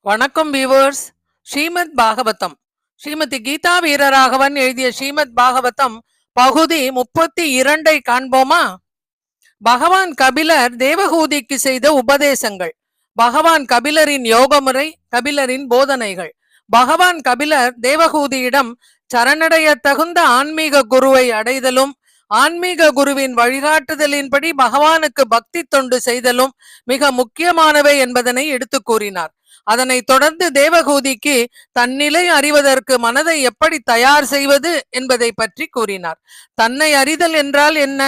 வணக்கம் வியூவர்ஸ். ஸ்ரீமத் பாகவதம் ஸ்ரீமதி கீதா வீரராகவன் எழுதிய ஸ்ரீமத் பாகவதம் பகுதி 32 காண்போமா? பகவான் கபிலர் தேவகூதிக்கு செய்த உபதேசங்கள். பகவான் கபிலரின் யோகமுறை, கபிலரின் போதனைகள். பகவான் கபிலர் தேவகூதியிடம் சரணடைய தகுந்த ஆன்மீக குருவை அடைதலும், ஆன்மீக குருவின் வழிகாட்டுதலின்படி பகவானுக்கு பக்தி தொண்டு செய்தலும் மிக முக்கியமானவை என்பதனை எடுத்து கூறினார். அதனை தொடர்ந்து தேவகூதிக்கு தன்னிலை அறிவதற்கு மனதை எப்படி தயார் செய்வது என்பதை பற்றி கூறினார். தன்னை அறிதல் என்றால் என்ன?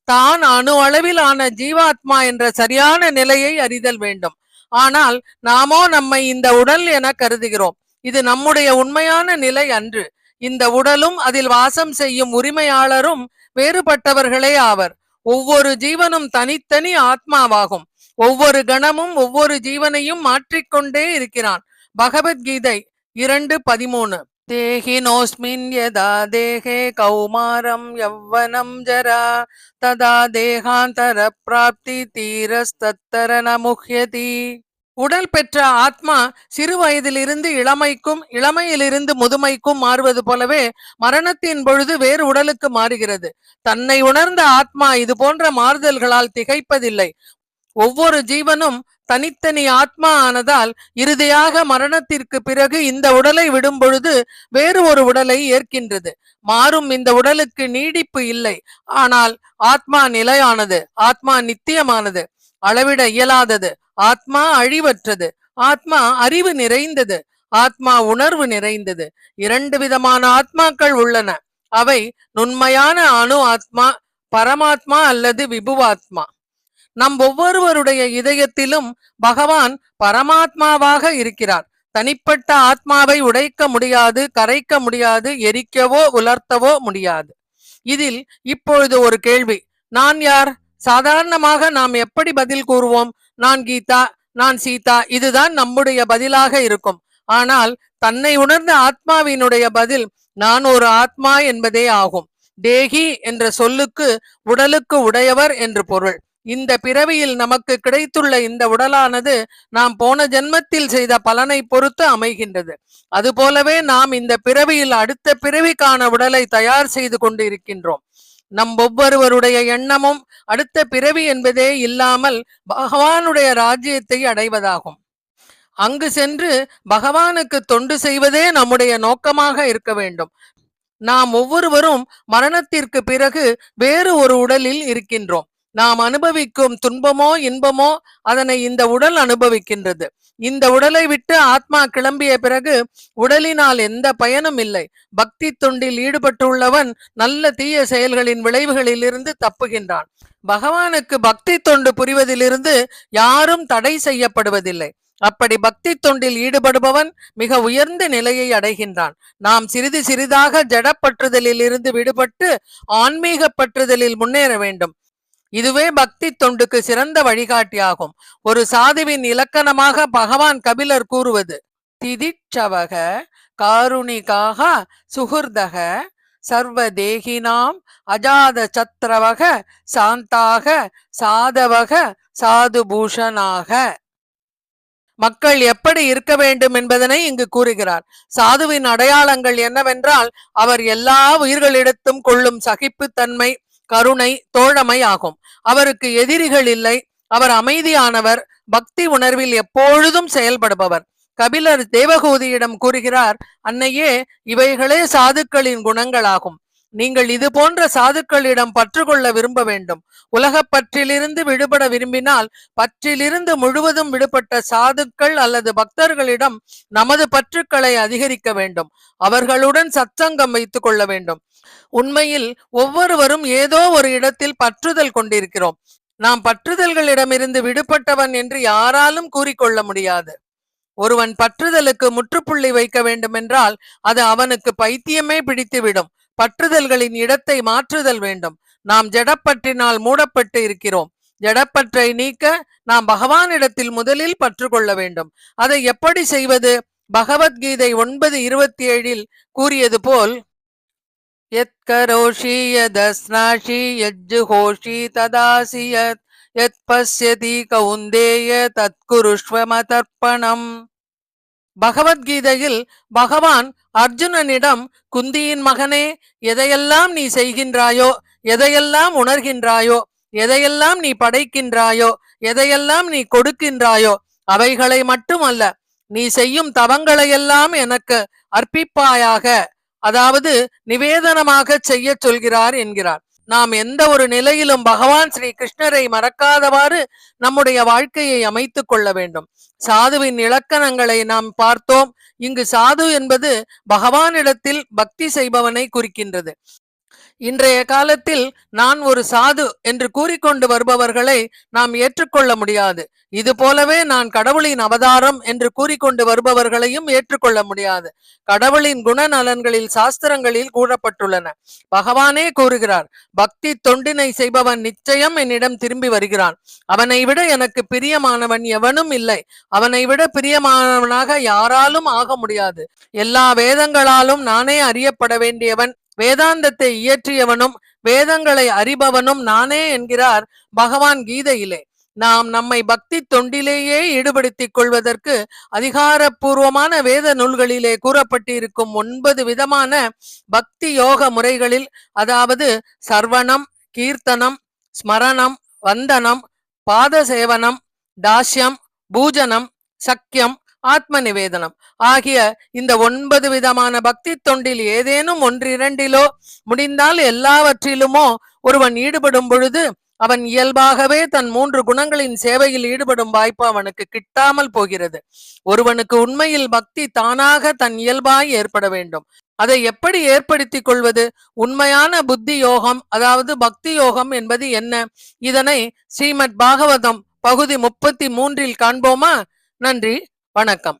தான் அணு அளவிலான ஜீவாத்மா என்ற சரியான நிலையை அறிதல் வேண்டும். ஆனால் நாமோ நம்மை இந்த உடல் என கருதுகிறோம். இது நம்முடைய உண்மையான நிலை அன்று. இந்த உடலும் அதில் வாசம் செய்யும் உரிமையாளரும் வேறுபட்டவர்களே ஆவர். ஒவ்வொரு ஜீவனும் தனித்தனி ஆத்மாவாகும். ஒவ்வொரு கணமும் ஒவ்வொரு ஜீவனையும் மாற்றிக்கொண்டே இருக்கிறான். பகவத்கீதை 2:13. தேஹினோஸ்மின் யதா தேஹே கௌமாரம் யவ்வனம் ஜரா ததா தேகாந்தர பிராப்தி தீரஸ்தத்தர நமுஹ்யதி. உடல் பெற்ற ஆத்மா சிறு வயதிலிருந்து இளமைக்கும், இளமையிலிருந்து முதுமைக்கும் மாறுவது போலவே மரணத்தின் பொழுது வேறு உடலுக்கு மாறுகிறது. தன்னை உணர்ந்த ஆத்மா இது போன்ற மாறுதல்களால் திகைப்பதில்லை. ஒவ்வொரு ஜீவனும் தனித்தனி ஆத்மா ஆனதால் இறுதியாக மரணத்திற்கு பிறகு இந்த உடலை விடும் பொழுது வேறு ஒரு உடலை ஏற்கின்றது. மாறும் இந்த உடலுக்கு நீடிப்பு இல்லை. ஆனால் ஆத்மா நிலையானது, ஆத்மா நித்தியமானது, அளவிட இயலாதது, ஆத்மா அழிவற்றது, ஆத்மா அறிவு நிறைந்தது, ஆத்மா உணர்வு நிறைந்தது. 2 விதமான ஆத்மாக்கள் உள்ளன. அவை நுண்மையான அணு ஆத்மா, பரமாத்மா அல்லது விபுவாத்மா. நம் ஒவ்வொருவருடைய இதயத்திலும் பகவான் பரமாத்மாவாக இருக்கிறார். தனிப்பட்ட ஆத்மாவை உடைக்க முடியாது, கரைக்க முடியாது, எரிக்கவோ உலர்த்தவோ முடியாது. இதில் இப்பொழுது ஒரு கேள்வி: நான் யார்? சாதாரணமாக நாம் எப்படி பதில் கூறுவோம்? நான் கீதா, நான் சீதா, இதுதான் நம்முடைய பதிலாக இருக்கும். ஆனால் தன்னை உணர்ந்த ஆத்மாவினுடைய பதில் நான் ஒரு ஆத்மா என்பதே ஆகும். தேகி என்ற சொல்லுக்கு உடலுக்கு உடையவர் என்று பொருள். இந்த பிறவியில் நமக்கு கிடைத்துள்ள இந்த உடலானது நாம் போன ஜென்மத்தில் செய்த பலனை பொறுத்து அமைகின்றது. அதுபோலவே நாம் இந்த பிறவியில் அடுத்த பிறவிக்கான உடலை தயார் செய்து கொண்டு இருக்கின்றோம். நம் ஒவ்வொருவருடைய எண்ணமும் அடுத்த பிறவி என்பதே இல்லாமல் பகவானுடைய ராஜ்யத்தை அடைவதாகும். அங்கு சென்று பகவானுக்கு தொண்டு செய்வதே நம்முடைய நோக்கமாக இருக்க வேண்டும். நாம் ஒவ்வொருவரும் மரணத்திற்கு பிறகு வேறு ஒரு உடலில் இருக்கின்றோம். நாம் அனுபவிக்கும் துன்பமோ இன்பமோ அதனை இந்த உடல் அனுபவிக்கின்றது. இந்த உடலை விட்டு ஆத்மா கிளம்பிய பிறகு உடலினால் எந்த பயனும் இல்லை. பக்தி தொண்டில் ஈடுபட்டுள்ளவன் நல்ல தீய செயல்களின் விளைவுகளில் இருந்து தப்புகின்றான். பகவானுக்கு பக்தி தொண்டு புரிவதிலிருந்து யாரும் தடை செய்யப்படுவதில்லை. அப்படி பக்தி தொண்டில் ஈடுபடுபவன் மிக உயர்ந்த நிலையை அடைகின்றான். நாம் சிறிது சிறிதாக ஜடப்பற்றுதலில் இருந்து விடுபட்டு ஆன்மீக பற்றுதலில் முன்னேற வேண்டும். இதுவே பக்தி தொண்டுக்கு சிறந்த வழிகாட்டியாகும். ஒரு சாதுவின் இலக்கணமாக பகவான் கபிலர் கூறுவது: திதிட்சவக காருணிகாக சுகுர்தக சர்வ தேகினாம் அஜாத சத்ரவக சாந்தாக சாதவக சாதுபூஷனாக. மக்கள் எப்படி இருக்க வேண்டும் என்பதனை இங்கு கூறுகிறார். சாதுவின் அடையாளங்கள் என்னவென்றால் அவர் எல்லா உயிர்களிடத்தும் கொள்ளும் சகிப்புத்தன்மை, கருணை, தோழமை ஆகும். அவருக்கு எதிரிகள் இல்லை. அவர் அமைதியானவர், பக்தி உணர்வில் எப்பொழுதும் செயல்படுபவர். கபிலர் தேவகூதியிடம் கூறுகிறார்: அன்னையே, இவைகளே சாதுக்களின் குணங்களாகும். நீங்கள் இது போன்ற சாதுக்களிடம் பற்றுக்கொள்ள விரும்ப வேண்டும். உலகப் பற்றிலிருந்து விடுபட விரும்பினால் பற்றிலிருந்து முழுவதும் விடுபட்ட சாதுக்கள் அல்லது பக்தர்களிடம் நமது பற்றுக்களை அதிகரிக்க வேண்டும். அவர்களுடன் சத்சங்கம் வைத்துக் கொள்ள வேண்டும். உண்மையில் ஒவ்வொருவரும் ஏதோ ஒரு இடத்தில் பற்றுதல் கொண்டிருக்கிறோம். நாம் பற்றுதல்களிடமிருந்து விடுபட்டவன் என்று யாராலும் கூறிக்கொள்ள முடியாது. ஒருவன் பற்றுதலுக்கு முற்றுப்புள்ளி வைக்க வேண்டுமென்றால் அது அவனுக்கு பைத்தியமே பிடித்துவிடும். பற்றுதல்களின் இடத்தை மாற்றுதல் வேண்டும். நாம் ஜடப்பற்றினால் மூடப்பட்டு இருக்கிறோம். ஜடப்பற்றை நீக்க நாம் பகவானிடத்தில் முதலில் பற்று கொள்ள வேண்டும். அதை எப்படி செய்வது? பகவத்கீதை 9:27 கூறியது போல், யத் கரோஷி யதஸ்நாஷி யஜ்ஜுஹோஷி ததாசி யத் பஸ்யதி கௌந்தேய தத்குருஷ்வ மதர்ப்பணம். பகவத்கீதையில் பகவான் அர்ஜுனனிடம், குந்தியின் மகனே, எதையெல்லாம் நீ செய்கின்றாயோ, எதையெல்லாம் உணர்கின்றாயோ, எதையெல்லாம் நீ படைக்கின்றாயோ, எதையெல்லாம் நீ கொடுக்கின்றாயோ, அவைகளை மட்டுமல்ல, நீ செய்யும் தவங்களையெல்லாம் எனக்கு அர்ப்பிப்பாயாக, அதாவது நிவேதனமாக செய்ய சொல்கிறார் என்கிறார். நாம் எந்த ஒரு நிலையிலும் பகவான் ஸ்ரீ கிருஷ்ணரை மறக்காதவாறு நம்முடைய வாழ்க்கையை அமைத்துக் கொள்ள வேண்டும். சாதுவின் இலக்கணங்களை நாம் பார்த்தோம். இங்கு சாது என்பது பகவானிடத்தில் பக்தி செய்பவனை குறிக்கின்றது. இன்றைய காலத்தில் நான் ஒரு சாது என்று கூறிக்கொண்டு வருபவர்களை நாம் ஏற்றுக்கொள்ள முடியாது. இது போலவே நான் கடவுளின் அவதாரம் என்று கூறிக்கொண்டு வருபவர்களையும் ஏற்றுக்கொள்ள முடியாது. கடவுளின் குணநலன்களில் சாஸ்திரங்களில் கூறப்பட்டுள்ளன. பகவானே கூறுகிறார், பக்தி தொண்டினை செய்பவன் நிச்சயம் என்னிடம் திரும்பி வருகிறான். அவனை விட எனக்கு பிரியமானவன் எவனும் இல்லை. அவனை விட பிரியமானவனாக யாராலும் ஆக முடியாது. எல்லா வேதங்களாலும் நானே அறியப்பட வேண்டியவன். வேதாந்தத்தை இயற்றியவனும் வேதங்களை அறிபவனும் நானே என்கிறார் பகவான் கீதையிலே. நாம் நம்மை பக்தி தொண்டிலேயே ஈடுபடுத்திக் கொள்வதற்கு அதிகாரப்பூர்வமான வேத நூல்களிலே கூறப்பட்டிருக்கும் 9 விதமான பக்தி யோக முறைகளில், அதாவது சர்வணம், கீர்த்தனம், ஸ்மரணம், வந்தனம், பாத சேவனம், தாஸ்யம், பூஜனம், சக்கியம், ஆத்ம நிவேதனம் ஆகிய இந்த 9 விதமான பக்தி தொண்டில் ஏதேனும் ஒன்றிரண்டிலோ, முடிந்தால் எல்லாவற்றிலுமோ ஒருவன் ஈடுபடும் பொழுது அவன் இயல்பாகவே தன் 3 குணங்களின் சேவையில் ஈடுபடும் வாய்ப்பு அவனுக்கு கிட்டாமல் போகிறது. ஒருவனுக்கு உண்மையில் பக்தி தானாக தன் இயல்பாய் ஏற்பட வேண்டும். அதை எப்படி ஏற்படுத்திக் கொள்வது? உண்மையான புத்தி யோகம், அதாவது பக்தி யோகம் என்பது என்ன? இதனை ஸ்ரீமத் பாகவதம் பகுதி 33 காண்போமா? நன்றி, வணக்கம்.